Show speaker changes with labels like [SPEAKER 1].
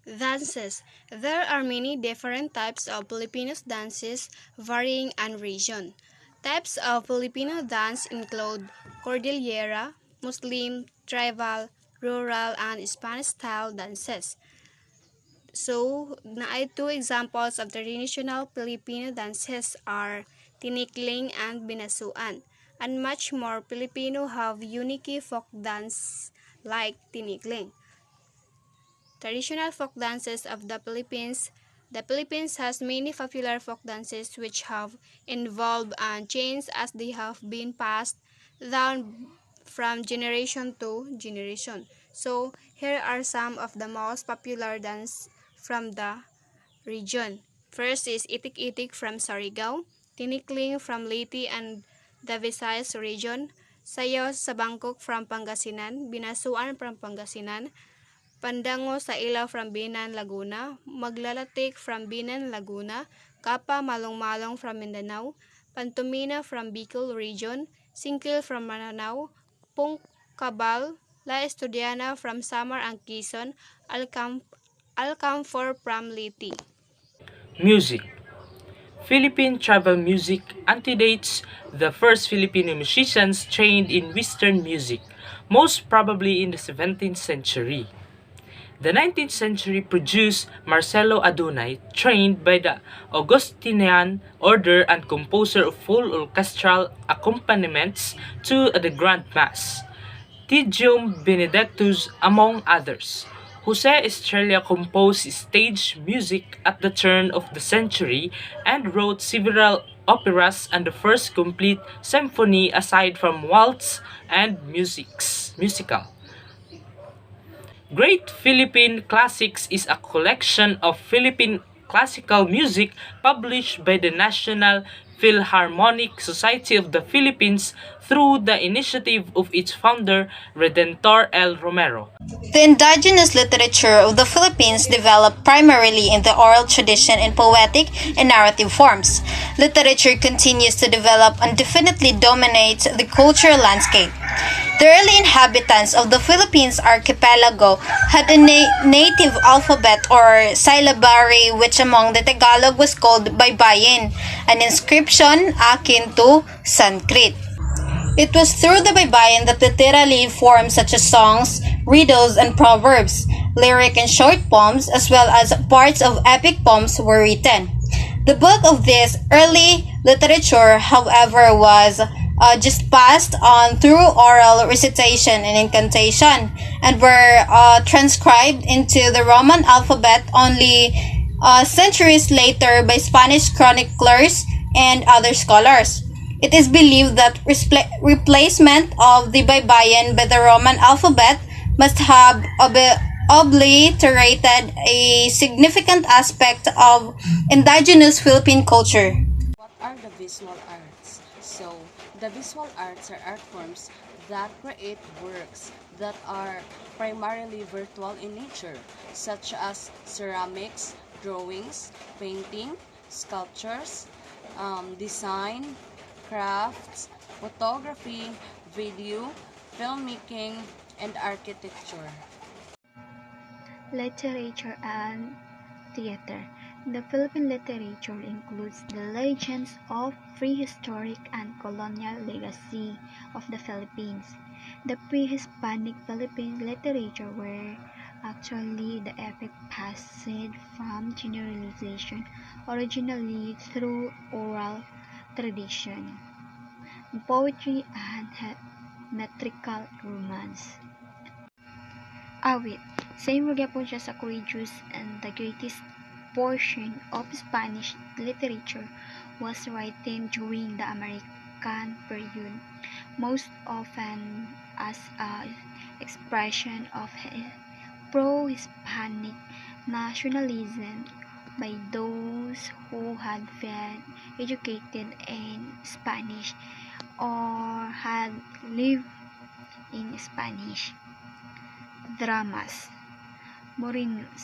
[SPEAKER 1] Dances. There are many different types of Filipino dances varying on region. Types of Filipino dance include Cordillera, Muslim, tribal, rural, and Spanish-style dances. So, naay two examples of traditional Filipino dances are tinikling and binasuan, and much more Filipino have unique folk dance like tinikling. Traditional folk dances of the Philippines. The Philippines has many popular folk dances which have evolved and changed as they have been passed down from generation to generation. So, here are some of the most popular dance from the region. First is Itik-Itik from Surigao, Tinikling from Leyte and the Visayas region, Sayaw sa Bangkok from Pangasinan, Binasuan from Pangasinan, Pandango sa Ilaw from Binan, Laguna, Maglalatik from Binan, Laguna, Kapa Malong-Malong from Mindanao, Pantomina from Bicol Region, Singkil from Mananao, Pung Cabal, La Estudiana from Samar and Quezon, Alcamfor from Leyte.
[SPEAKER 2] Music. Philippine tribal music antedates the first Filipino musicians trained in Western music, most probably in the 17th century. The 19th century produced Marcelo Adunay, trained by the Augustinian order and composer of full orchestral accompaniments to the Grand Mass. Tidium Benedictus, among others. Jose Estrella composed stage music at the turn of the century and wrote several operas and the first complete symphony aside from waltz and musical. Great Philippine Classics is a collection of Philippine classical music published by the National Philharmonic Society of the Philippines through the initiative of its founder, Redentor L. Romero.
[SPEAKER 3] The indigenous literature of the Philippines developed primarily in the oral tradition in poetic and narrative forms. Literature continues to develop and definitely dominates the cultural landscape. The early inhabitants of the Philippines archipelago had a native alphabet or syllabary which among the Tagalog was called baybayin, an inscription akin to Sanskrit. It was through the baybayin that literary forms such as songs, riddles, and proverbs, lyric and short poems, as well as parts of epic poems were written. The bulk of this early literature, however, was just passed on through oral recitation and incantation, and were transcribed into the Roman alphabet only centuries later by Spanish chroniclers and other scholars. It is believed that replacement of the baybayin by the Roman alphabet must have obliterated a significant aspect of indigenous Philippine culture.
[SPEAKER 4] What are the visual arts? So, the visual arts are art forms that create works that are primarily virtual in nature, such as ceramics, drawings, painting, sculptures, design, crafts, photography, video, filmmaking, and architecture.
[SPEAKER 5] Literature and theater. The Philippine literature includes the legends of prehistoric and colonial legacy of the Philippines. The pre-Hispanic Philippine literature were actually the epic passage from generalization, originally through oral tradition, poetry, and metrical romance. Awit. Same gyapon siya sa courageous, and the greatest portion of Spanish literature was written during the American period, most often as an expression of pro-Hispanic nationalism by those who had been educated in Spanish or had lived in Spanish. Dramas. Morinos.